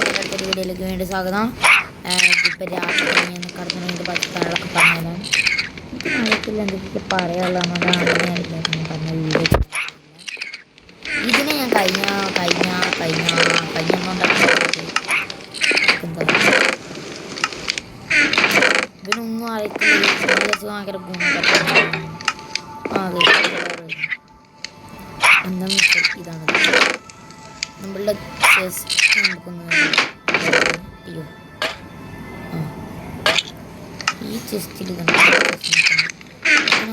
എല്ലാവർക്കും വീഡിയോയിലേക്ക് വേണ്ടി സ്വാഗതം. ഇപ്പം രാത്രി ഞാൻ കടന്നു പച്ചക്കാളൊക്കെ പറഞ്ഞാലും എനിക്കില്ല എന്തൊക്കെ പറയാനുള്ളതാണ് ഞാൻ പറഞ്ഞ വീഡിയോ. ഇതിനെ ഞാൻ എന്താ ഇതിനൊന്നും അറിയത്തില്ല. ഭയങ്കര എന്താണെന്ന് വെച്ചാൽ ഇതാണ് നമ്മളുടെ ചെസ്റ്റ്. നമുക്കൊന്ന് അയ്യോ ഈ ചെസ്റ്റിൽ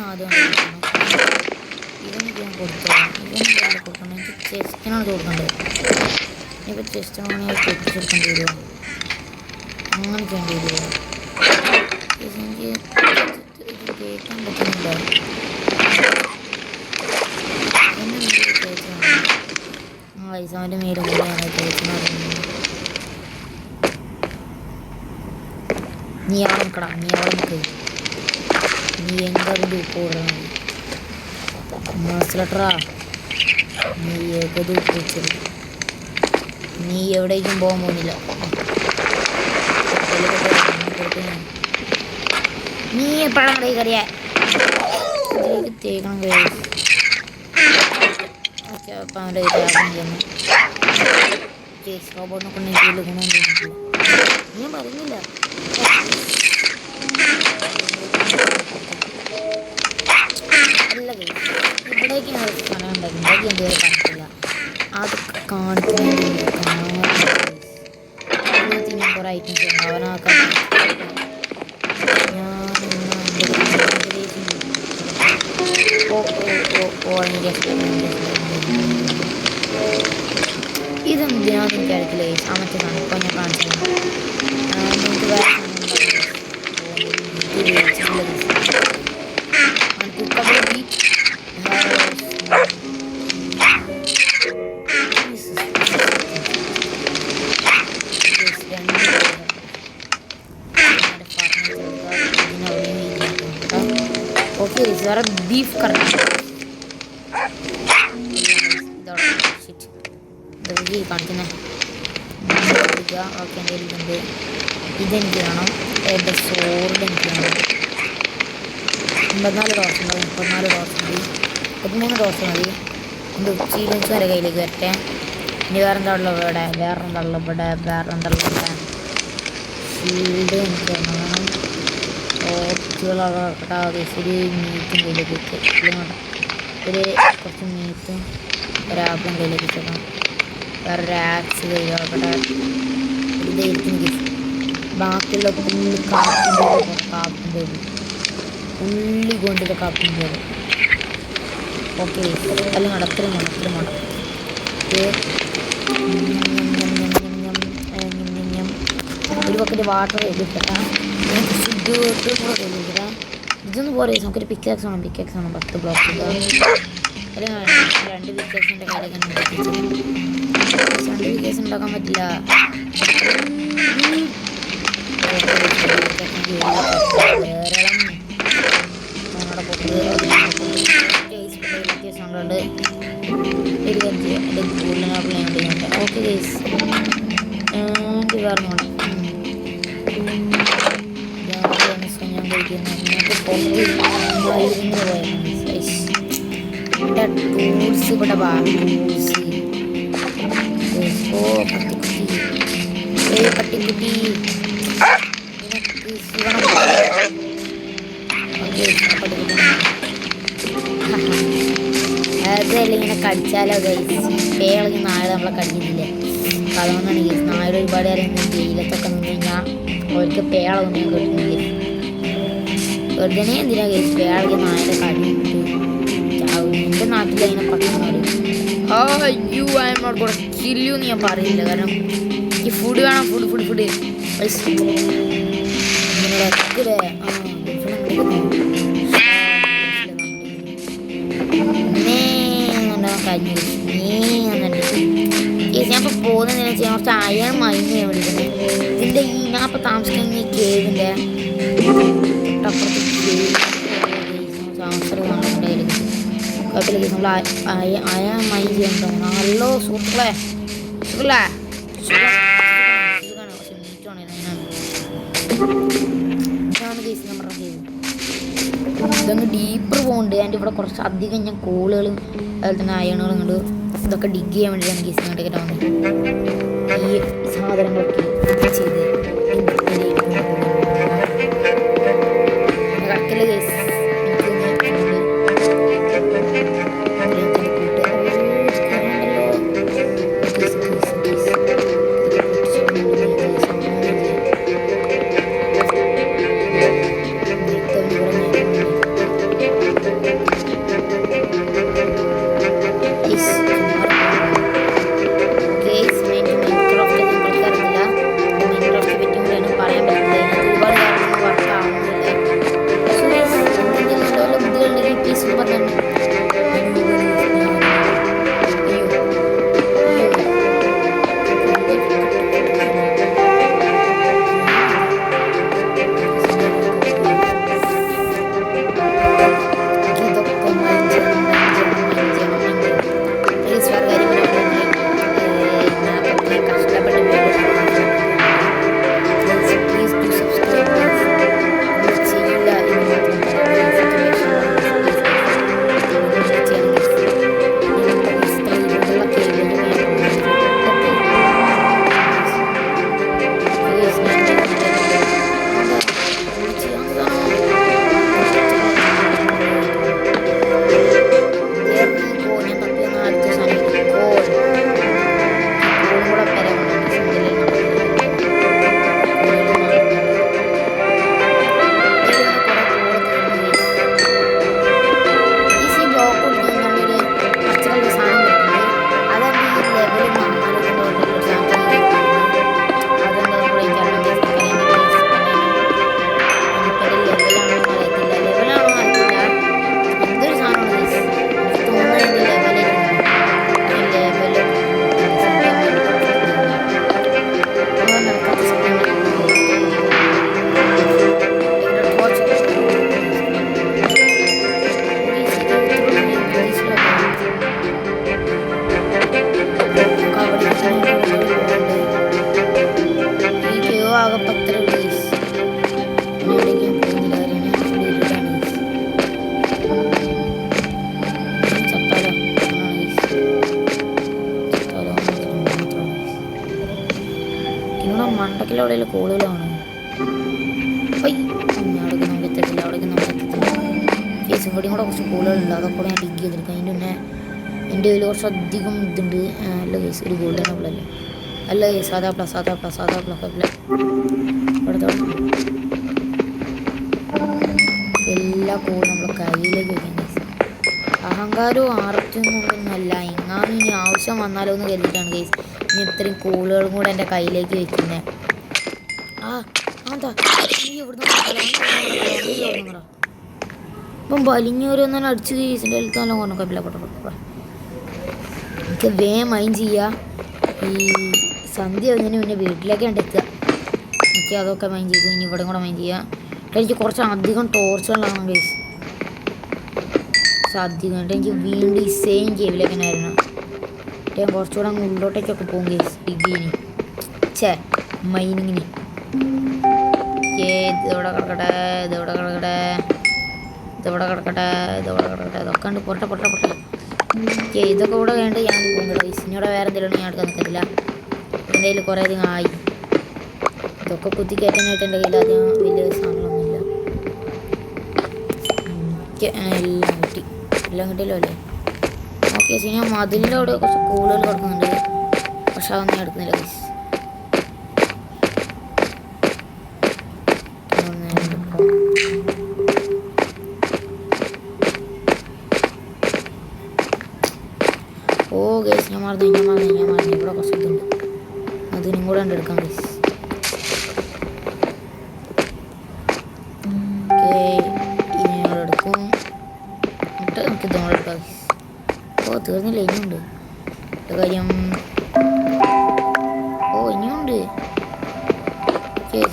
ആദ്യം ഇവന് ഞാൻ കൊടുത്തോളാം. ഇവന് കൊടുക്കണം. എനിക്ക് ചെസ്റ്റിനാണ് കൊടുക്കേണ്ടത്. ഇനിയിപ്പോൾ ചെസ്റ്റിനാണ് പൊട്ടിച്ചെടുക്കേണ്ടി വരുമോ, അങ്ങനെ ചെയ്യേണ്ടി വരുമോ? എനിക്ക് കേൾക്കാൻ പറ്റുന്നില്ല. വയസ്സാവിൻ്റെ മേലും കൂടെയാണ് കേൾക്കുന്നത്. നീ അവിടെ നിൽക്കടാ, നീ അവിടെ നിൽക്ക്. നീ എങ്കതിൻ്റെ ഉപ്പ് കൊടുക്കണം മനസ്സിലട്ടാ. നീ ഏകത് ഉപ്പ് വെച്ചത്. നീ എവിടേക്കും പോകാൻ പോകുന്നില്ല. നീ എപ്പോഴാണ് കടയിൽ കറിയാ ഇതിലേക്ക് തേക്കണം കഴിയും. അപ്പം അവൻ്റെ ഇതാകും ചെയ്യുന്നു. റോബോട്ടിനെ കൊണ്ട് എനിക്ക് വലിയ ഗുണം തോന്നിയിട്ടില്ല. ഞാൻ പറയുന്നില്ല. അല്ല ഇവിടേക്ക് ഞാൻ സ്ഥലം ഉണ്ടാക്കി ഇവിടേക്ക് എന്തുവരെ കാണിച്ചില്ല. അത് കാണിക്കുന്നതിന് കുറേ ഐറ്റംസ് ഉണ്ട്. അവനാക്കാൻ ഇതെന്തിനാന്ന് എനിക്കറിയത്തില്ല. മറ്റേതാണ് ഇപ്പോൾ ഞാൻ കാണിച്ചത്. നമുക്ക് വേറെ കുക്കബിലിറ്റി ഓക്കെ വേറെ ബീഫ് കറി കാണിക്കുന്നത്. ഓക്കെ എൻ്റെ ഇതുണ്ട്. ഇതെനിക്ക് വേണം. എൻ്റെ സോറിൻ്റെ എനിക്ക് വേണം. 54 ദോശ ഉണ്ട്. 34 ദോശ മതി. 13 ദോശ മതി. എൻ്റെ ഉച്ചയിലേക്ക് വരെ കയ്യിലേക്ക് വരട്ടെ. ഇനി വേറെന്താ ഉള്ളത് ഇവിടെ? വേറെന്താ ഇവിടെ ഷീൽഡ് എനിക്ക് വേണം. ഓപ്റ്റുകളൊക്കെ ശരി. മീറ്റും കയ്യിലേക്ക് വെച്ച് ഒരു കുറച്ച് മീറ്റും ഒരാപ്പിളും കയ്യിലേക്ക് വെച്ചേക്കണം. വേറെ ആക്സ് കയ്യിലോട്ടെ. ഇതായിരിക്കും ബാക്കിയുള്ള ഫുള്ള് കാപ്പിൻ്റെ ഉള്ളി കൊണ്ടിട്ട് കാപ്പിൻ്റെ ഓക്കെ. എല്ലാം അത്രയും വേണം. ഒരു ബക്കറ്റ് വാട്ടർ എടുക്കട്ടെ. ഇതൊന്നും പോരെ. നമുക്കൊരു പിക്കാക്സ് വേണം. 10 ബ്ലോക്ക് എല്ലാം 2 പിക്കാക്സിൻ്റെ കാര്യമൊക്കെ ഉണ്ടാക്കിച്ചത്. 2 പിക്കാക്സ് ഉണ്ടാക്കാൻ പറ്റില്ല. ഓക്കെ ഗൈസ് വേറെ ഞാൻ കഴിക്കുന്നു. ടൂൾസ് ഇവിടെ പട്ടിക്കുട്ടി അതല്ല ഇങ്ങനെ കടിച്ചാലോ ഗൈസ്. പേളങ്ങി നാളെ നമ്മളെ കടിക്കുന്നില്ലേ. അപ്പം അതുകൊണ്ടാണ് ഗൈസ് നാളെ ഒരുപാട് നേരം വെയിലത്തൊക്കെ നിന്ന് കഴിഞ്ഞാൽ അവർക്ക് പേളൊന്നും കിട്ടുന്നില്ല. വെറുതെ എന്തിനാ ഗൈസ് പേളങ്ങി നാളെ കടിയിട്ട് എൻ്റെ നാട്ടിൽ അതിനെ പട്ടണം പറയും. അയ്യോ I'm not gonna kill you എന്ന് ഞാൻ പറയില്ല. കാരണം ഈ ഫുഡ് വേണം. ഫുഡ് ഞാനിപ്പോൾ പോകുന്നതെന്ന് വെച്ചാൽ കുറച്ച് അയൺ മൈനെ വിളിക്കുന്നത്. ഇതിൻ്റെ ഈ ഞാൻ ഇപ്പോൾ താമസിക്കുന്ന ഈ കേവിൻ്റെ തൊട്ടപ്പുറത്ത് കുഴപ്പമില്ല. നമ്മൾ അയ മൈൻ ചെയ്യണ്ടോ. നല്ല സുഹൃത്തുക്കളെ സുഖല്ല സുഖമാണ് പക്ഷെ നീറ്റാണ് ഇതാണ് കേസ് നമ്മുടെ ഗെയിം. ഇതൊന്ന് ഡീപ്പർ പോകുന്നുണ്ട്. അതിൻ്റെ ഇവിടെ കുറച്ച് അധികം ഞാൻ കോളുകളും അതുപോലെ തന്നെ അയണുകളും കൊണ്ട് ഇതൊക്കെ ഡിഗ് ചെയ്യാൻ വേണ്ടിയിട്ടാണ് കേസ് ഇങ്ങോട്ടേക്ക് വന്നത്. ഈ സാധനങ്ങളൊക്കെ ചെയ്ത് കടക്കല് കേസ് മണ്ടക്കിലവിടെയുള്ള കോളുകളാണ്. അവിടേക്ക് നമുക്ക് എത്തത്തില്ല, അവിടേക്ക് നമുക്ക് എത്തത്തില്ല. കേസ് ഇവിടെയും കൂടെ കുറച്ച് കോളുകളുണ്ട്, അതൊക്കെ കൂടെ ഞാൻ ഡിഗ് ചെയ്തെടുക്കാം. അതിൻ്റെ പിന്നെ എൻ്റെ കയ്യിൽ കുറച്ചധികം ഇതുണ്ട്. അല്ല കേസ് ഒരു ഗോൾഡൻ ആപ്പിളല്ലേ, അല്ല കേസ് സാധാ പ്ലസ് എല്ലാ കോളും നമ്മളെ കയ്യിലേക്ക് വയ്ക്കാൻ കേസ്. അഹങ്കാരവും ആർത്തിയൊന്നുമല്ല, എങ്ങാനും ഇനി ആവശ്യം വന്നാലോ എന്ന് കരുതിയിട്ടാണ് കേസ് ഇനി ഇത്രയും കോളുകളും കൂടെ എൻ്റെ കയ്യിലേക്ക് വെക്കുന്നത്. ഇപ്പം വലിഞ്ഞൂരൊന്നും അടിച്ച് കേസിൻ്റെ അടുത്ത് നല്ല കൊണ്ടു കപ്പില്ല പൊട്ട എനിക്ക് വേഗം മൈൻഡ് ചെയ്യുക. ഈ സന്ധ്യ കഴിഞ്ഞതിന് മുന്നേ വീട്ടിലേക്ക് എത്തുക. എനിക്ക് അതൊക്കെ മൈൻഡ് ചെയ്തു. ഇനി ഇവിടെ കൂടെ മൈൻഡ് ചെയ്യുക. എനിക്ക് കുറച്ച് അധികം ടോർച്ചുകളാണ് കേസ്. അധികം എനിക്ക് വീണ്ടും ഈ സെയിം കേവിലേക്ക് തന്നെ ആയിരുന്നു. ഞാൻ കുറച്ചുകൂടെ അങ്ങ് ഉള്ളോട്ടേക്കൊക്കെ പോകും കേസ് ഡിഗ്രീന് മൈനിങ്ങിന്. ഇതവിടെ കിടക്കട്ടെ ഇതൊക്കെ ഉണ്ട്. പൊട്ടെ ഇതൊക്കെ കൂടെ വേണ്ട ഞാൻ പോകുന്നില്ല കേസ്. ഇനിയോടെ വേറെ എന്തെങ്കിലും ഞാൻ എടുക്കാൻ നിൽക്കത്തില്ല. എൻ്റെ കയ്യിൽ കുറേ അധികം ആയി. ഇതൊക്കെ കുത്തി കയറ്റാനായിട്ട് എൻ്റെ കയ്യിൽ അധികം വലിയ സാധനങ്ങളൊന്നുമില്ല. എല്ലാം കിട്ടിയല്ലോ അല്ലേ. ഓക്കെ ശരി, ഞാൻ മതിലിൻ്റെ അവിടെ കുറച്ച് കൂടുതൽ കിടക്കുന്നുണ്ട്, പക്ഷെ അതൊന്നും ഞാൻ എടുക്കുന്നില്ല കേസ്. ഓ കേസ് ഞാൻ മറന്നു ഇവിടെ കുറച്ച് ഇതുണ്ട്, അതിനും കൂടെ ഉണ്ട് എടുക്കാം കേസ്. എടുക്കും എന്നിട്ട് നമുക്ക് ഇതും എടുക്കാം കേസ്. ഓ തീർന്നില്ല, ഇനിയുണ്ട് കാര്യം. ഓ ഇനിയുണ്ട്.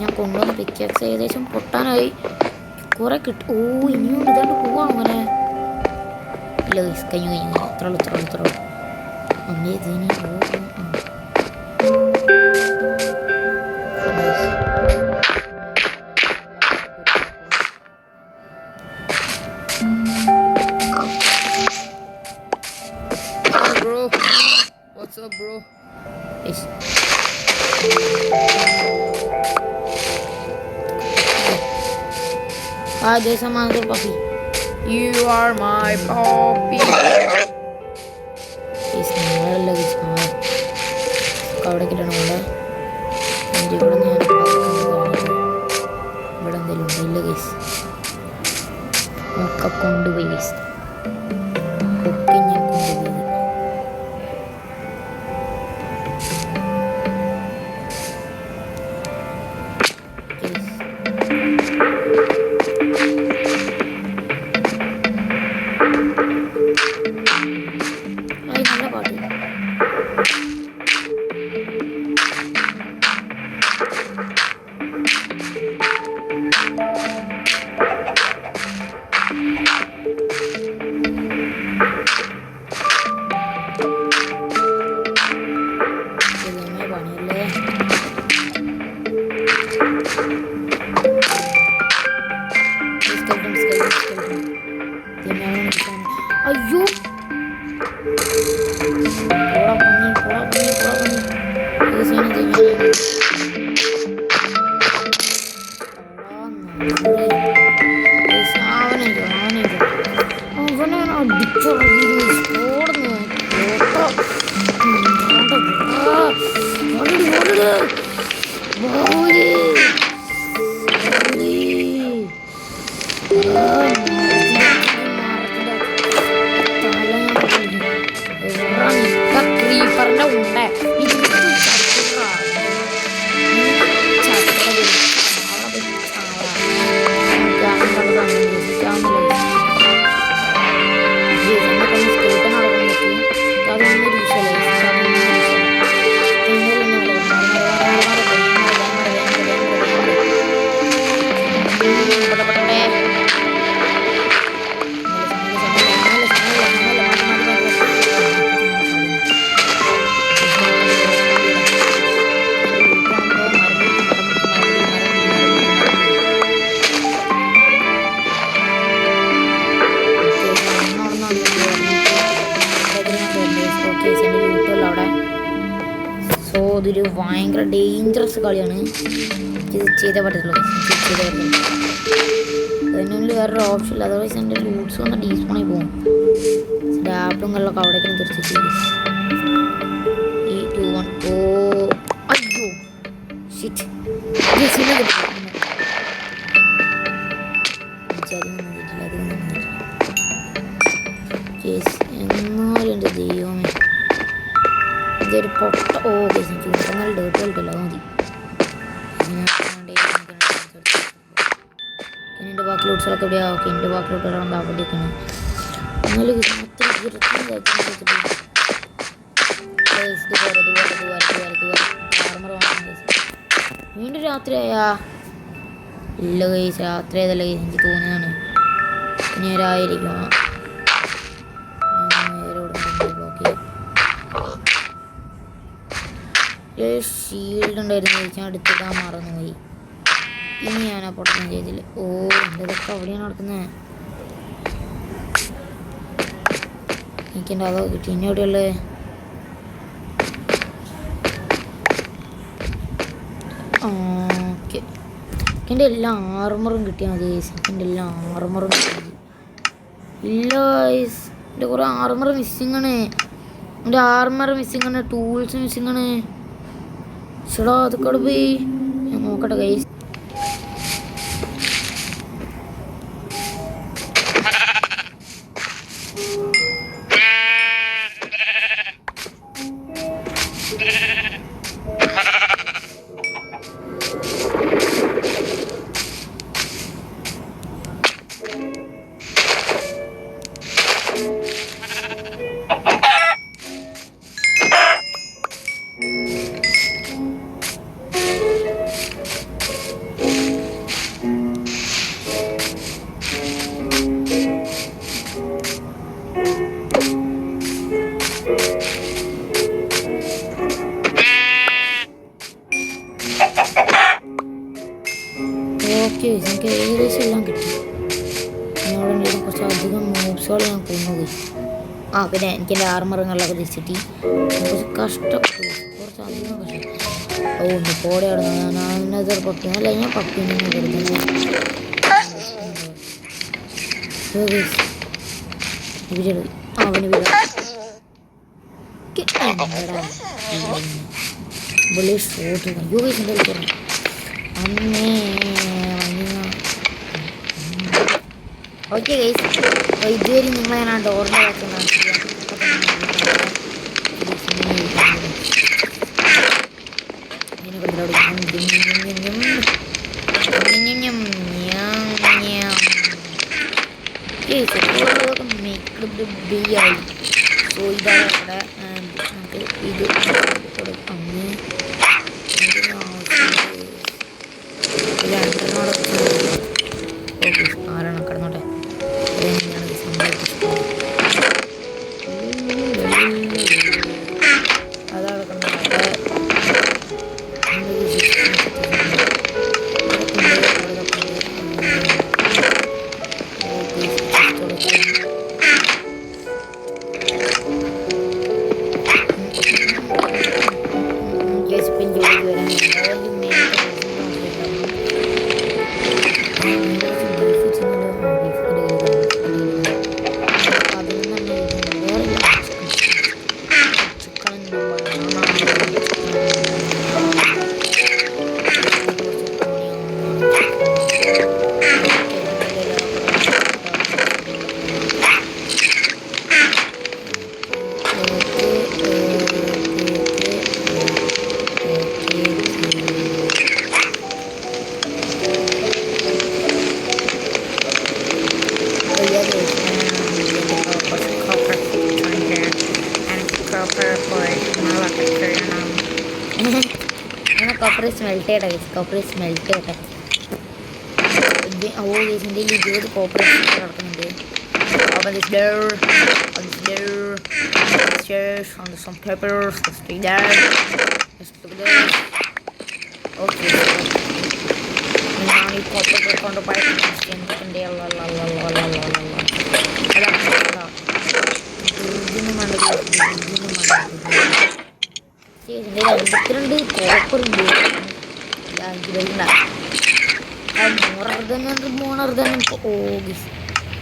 ഞാൻ കൊണ്ടുവന്ന പിക്കാക്സ് ഏകദേശം പൊട്ടാനായി, കുറെ കിട്ടും. ഓ ഇനിയുണ്ട്, ഇതാണ്ട് പോവാണ് അങ്ങനെ. ഇല്ല കേസ് കഴിഞ്ഞു ഇത്രയുള്ളൂ. അങ്ങനെ ഇതിന് bro. There's some other puppy. You are my puppy. Yes, നല്ല ഗീസ് അവിടെ കിട്ടണമുണ്ട്. ഇവിടെ ഞാൻ ഇവിടെ എന്തെങ്കിലും ഇല്ല ഗീസ്. ഒക്കെ കൊണ്ടുപോയി ഗീസ്. ഒക്കെ ഞാൻ കൊണ്ടുപോയി. നല്ല പാട്ട്. അയ്യോ ക്രീപ്പറിന്റെ ഉണ്ട്. ഇതൊരു ഭയങ്കര ഡേഞ്ചറസ് കളിയാണ്. ഇത് ചെയ്തേ പറ്റത്തുള്ളൂ. അതിനുള്ളിൽ വേറൊരു ഓപ്ഷൻ ഇല്ല. അതർവൈസ് എൻ്റെ ലൂട്ട്സ് വന്ന് ഡീസ്പോണായി പോകും. ഡാപ്പും കല്ലൊക്കെ അവിടേക്കും തിരിച്ചു. ഈ 2-1. ഓ അയ്യോ ഷിറ്റ്. എന്നാലും എൻ്റെ ദൈവമേ ഇതൊരു പൊട്ട. ഓ എനിക്ക് നല്ല ഡേർട്ട് കളിക്കല്ലോ മതി. എൻ്റെ ബാക്കി ലൂട്ട്സുകളൊക്കെ എവിടെയാ? ഓക്കെ എൻ്റെ ബാക്കി ലൂട്ടുകളാണ് അവിടേക്കാണ്. എന്നാലും വീണ്ടും രാത്രിയായാ? ഇല്ല ഗൈസ്, രാത്രി ആയതല്ല ഗൈസ്, എനിക്ക് തോന്നിയാണ് ഇനി ഒരായിരിക്കും. ഷീൽഡ് ഉണ്ടായിരുന്നു, ഞാൻ എടുത്തിടാൻ മറന്നുപോയി. ഇനി ഞാൻ ആ പൊട്ടൻ ചെയ്തില്ല. ഓ എന്തൊക്കെ അവിടെയാണ് നടക്കുന്നത്. എനിക്കെൻ്റെ അതോ കിട്ടി. ഇനി എവിടെയുള്ളത്? ഓക്കെ എൻ്റെ എല്ലാ ആർമറും കിട്ടിയാൽ മതി ഗൈസ്. എൻ്റെ എല്ലാ ആർമറും കിട്ടി. ഇല്ല ഗൈസ്, എൻ്റെ കുറേ ആർമർ മിസ്സിങ് ആണ്. എൻ്റെ ആർമർ മിസ്സിങ് ആണ്, ടൂൾസ് മിസ്സിങ് ആണ്. ചേടാ അതൊക്കെ പോയി. ഞാൻ നോക്കട്ടെ ഗൈസ്. ഓക്കെ എനിക്ക് ഏകദേശം എല്ലാം കിട്ടി. എന്നോട് കുറച്ച് അധികം മൂവ്സുകൾ ഞാൻ കൊന്നു. ആ പിന്നെ എനിക്ക് എൻ്റെ ആർമറുകളൊക്കെ തിരിച്ചിട്ട് കുറച്ച് കഷ്ടപ്പെട്ടു, കുറച്ച് അധികം കഷ്ടപ്പെട്ടു. ഓ ഒന്ന് പോടെ അവിടെ പപ്പി അല്ല, ഞാൻ പപ്പി അവന് വിളി ഷോട്ട് അമ്മേ. ഓക്കെ ഗൈസ്, ഇതുവരെ നിങ്ങളെ ഞാൻ ആ ഡോറിൻ്റെ ഇത് ആരാണ് കിടന്നോട്ടെ. അതാണ് കോപ്പർ സ്മെൽറ്റ് ചെയ്യട്ടെ ഗൈസ്, കോപ്പർ സ്മെൽറ്റ് ചെയ്യട്ടെ. ഓ ഗൈസ്, എൻ്റെ 20 കോപ്പർ കിടക്കുന്നുണ്ട്. Open this door, on this door, on the stairs, on some papers, let's do that. Let's do this. Okay. ഞാൻ ഈ കോപ്പർ കൊണ്ട് പഴക്കണ്ടേ അമ്പത്തിരണ്ട് കോപ്പറുണ്ട്.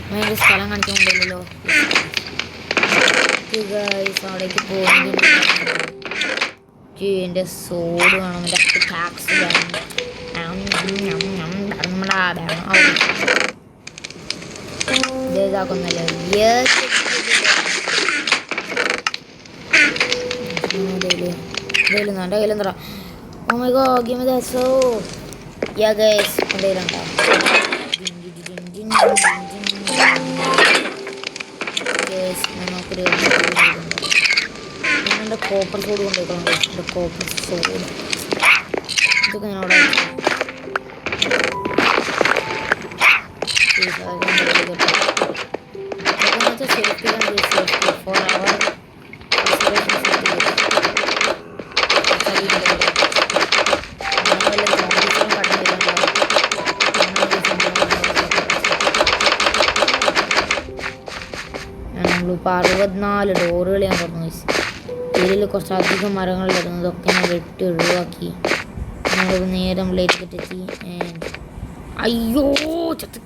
ഭയങ്കര സ്ഥലം കാണിക്കാൻ കൊണ്ടല്ലോ അവിടേക്ക് പോകുന്നുണ്ട്. എൻ്റെ സോഡ് വേണം, എൻ്റെ ടാക്സ് വേണം. ഇതാക്കുന്നല്ലോ എൻ്റെ കയ്യിലെന്താ. Oh my god, give me that. So yeah guys, എൻ്റെ കയ്യിലുണ്ടോ ഞാനെൻ്റെ കോപ്പർ സോഡ് കൊണ്ടുപോയിക്കണം. എൻ്റെ കോപ്പർ സോഡ് ഇതൊക്കെ ഞാൻ അവിടെ സേഫ്റ്റി ഫോർ അവർ ഇപ്പോൾ 64 ഡോറുകൾ ഞാൻ പറഞ്ഞു. ഇതിൽ കുറച്ചധികം മരങ്ങൾ വരുന്നതൊക്കെ ഞാൻ വെട്ടി ഒഴിവാക്കി. ഞങ്ങൾ നേരെ നമ്മളേക്ക് എത്തി. അയ്യോ ചത്ത്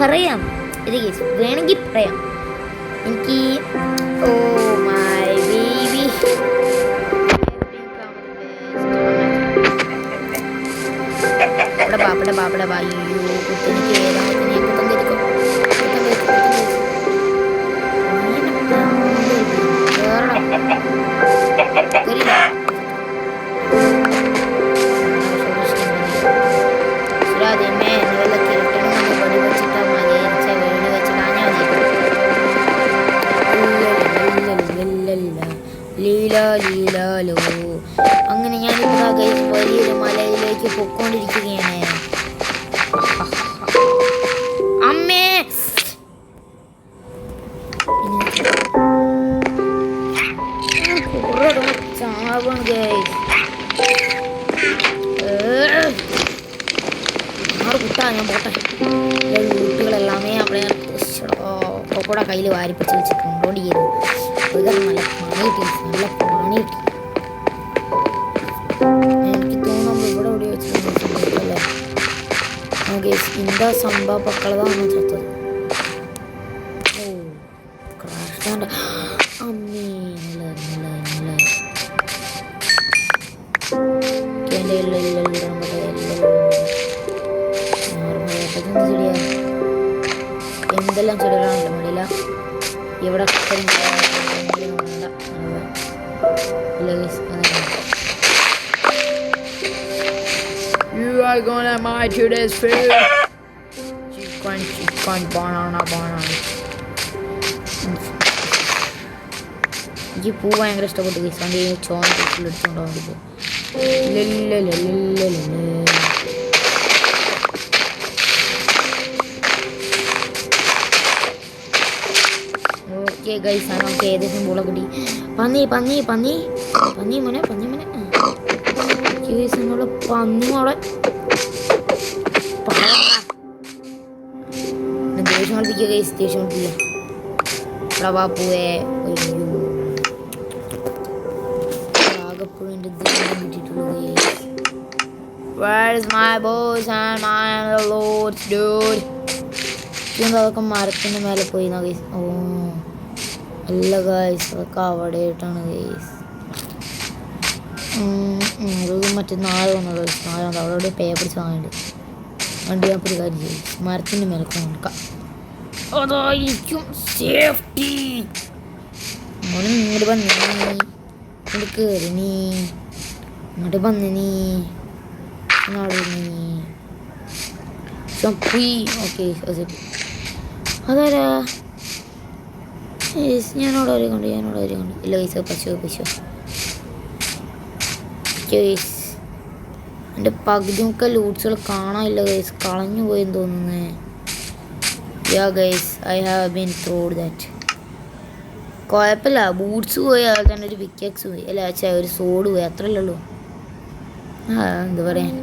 പറയാം. ഇത് കേസ് വേണമെങ്കിൽ പറയാം. എനിക്ക് ഓ മൈ ബേബി ബാബയുടെ വായു കുത്തിനിക്ക് ഏതാ തന്നിരിക്കും. വേറെ മുകളിലേക്ക് പൊക്കോണ്ടിരിക്കുകയാണ്. അമ്മേ ചാവാണ് ഗൈസ്. കുട്ടാ ഞാൻ പോട്ടെ. വീട്ടുകളെല്ലാമേ അവിടെ കൂടെ കയ്യിൽ വാരിപ്പിച്ച് വെച്ച് കൺട്രോൾ ചെയ്തു. നല്ല പണി കിട്ടി, നല്ല പണി കിട്ടി. എനിക്ക് തോന്നുന്നു ഇവിടെ എവിടെ വെച്ചിട്ടുണ്ടല്ലേ ഇന്താ സംഭവ പക്കളതാണ് ചത്തത്. ഓ ക്രാഷ് അമ്മേ എന്തെല്ലാം ചെടികളാണ് മടിയില്ല ഇവിടെ. You are gonna my today's food. Chicken, banana. എനിക്ക് പൂ ഭയങ്കര ഇഷ്ടപ്പെട്ടു ഗൈസ്. അതിൻ്റെ ചോന്ന പൂക്കൾ എടുത്തുകൊണ്ടാവും പൂ. ഓക്കെ ഗൈസ് ആണ്. നമുക്ക് ഏകദേശം പൂളെ കിട്ടി. പന്നി മോനെ എന്നുള്ള പന്നി മോളെ ദേഷ്യം കളിപ്പിക്കുക ഗൈസ്. ദേഷ്യം കളിപ്പിക്കുക പൂവേ. ആകെപ്പോഴും എൻ്റെ ദൈവം കിട്ടിയിട്ടുള്ളൂ. Where is my boys and my lords dude? അതൊക്കെ മരത്തിൻ്റെ മേലെ പോയി ഗൈസ്. ഓ അല്ല ഗൈസ്, അതൊക്കെ അവിടെ ആയിട്ടാണ് ഗൈസ്. മറ്റേ നാളെ വന്നത് ഗൈസ്. നാളെ വന്നത് അവിടെ പേപ്പർ സാധനമുണ്ട്. വണ്ടി ഞാൻ ഒരു കാര്യം ചെയ്യും, മരത്തിൻ്റെ മേലെ നോക്കാം. അതായിരിക്കും സേഫ്റ്റി. ഇങ്ങോട്ട് വന്നേ, ഇങ്ങോട്ട് കയറി നീ, ഇങ്ങോട്ട് വന്ന് നീ ഓക്കെ. അതാരാ? ഞാനോട് വരെയുണ്ട്. ഇല്ല ഗൈസ്, പശു ഗൈസ്. എൻ്റെ പകുതി മുക്കാൽ ലൂട്ട്സുകൾ കാണാനില്ല ഗൈസ്. കളഞ്ഞു പോയെന്ന് തോന്നുന്നേ. യാ guys, I have been ത്രോഡ് that. കുഴപ്പമില്ല, ബൂട്ട്സ് പോയി, അതുപോലെ തന്നെ ഒരു പിക്കാക്സ് പോയി, അല്ല ഒരു സോഡ് പോയി, അത്രയല്ലേ ഉള്ളൂ. എന്താ പറയാൻ.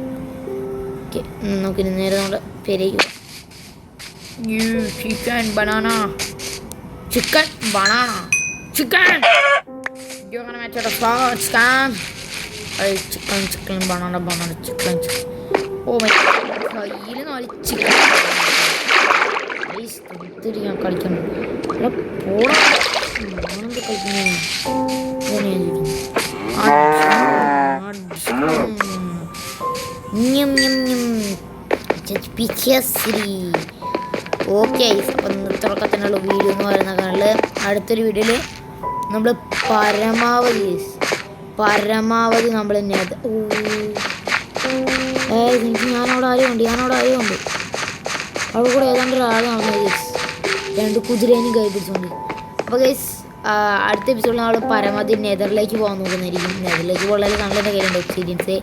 ഓക്കെ, നമുക്കിനി നേരെ നമ്മുടെ പെരയ്ക്ക്. Chicken banana. You're gonna match out a frog scam. Hey, chicken, banana, chicken. Oh my god, kayil no chicken. Guys, ഇത്തിരി ഞാൻ കളിക്കണം. പോടാ, ഞാനെന്ത് കളിക്കുന്നു? ഓക്കെ, അപ്പം തുടക്കത്തിനുള്ള വീഡിയോ എന്ന് പറയുന്ന കാണല്. അടുത്തൊരു വീഡിയോയിൽ നമ്മൾ പരമാവധി നമ്മൾ എനിക്ക് ഞാനവിടെ ആരുമുണ്ട് അവിടെ കൂടെ ഏതാണ്ട് ഒരാൾ നടന്നു ഗൈസ്. 2 കുതിരേനും കൈ പിടിച്ചുകൊണ്ട്. അപ്പോൾ ഗൈസ്, അടുത്ത എപ്പിസോഡിൽ നമ്മൾ പരമാവധി നെതറിലേക്ക് പോകാൻ നോക്കുന്നതായിരിക്കും. നെതറിലേക്ക് പോകാൻ കാണേണ്ട കാര്യമുണ്ട് ഒബ്സീഡിയൻസ്.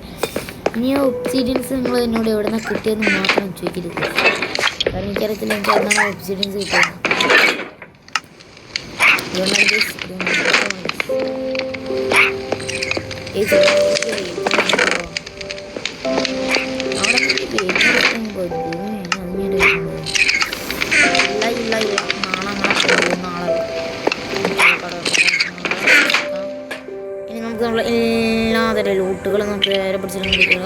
ഇനി ഒബ്സീഡിയൻസ് നിങ്ങൾ എന്നോട് എവിടെ നിന്നാണ് കിട്ടിയതെന്ന് മാത്രം ചോദിക്കരുത്. കാരണം എനിക്കറിയത്തില്ല എനിക്ക് എന്നാണ് ഒബ്സീഡിയൻസ് കിട്ടുന്നത്. ഇനി നമുക്ക് നമ്മൾ എല്ലാതരം ലൂട്ടുകളും നമുക്ക് നേരെ പിടിച്ചിട്ടുണ്ടെങ്കിൽ.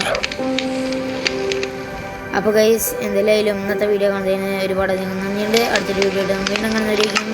അപ്പോൾ ഗൈസ്, എന്തായാലും ഇന്നത്തെ വീഡിയോ കാണുന്നതിന് ഒരുപാട് അധികം നന്ദിയുണ്ട്. അടുത്തൊരു വീഡിയോ വീണ്ടും കാണുന്നതായിരിക്കും.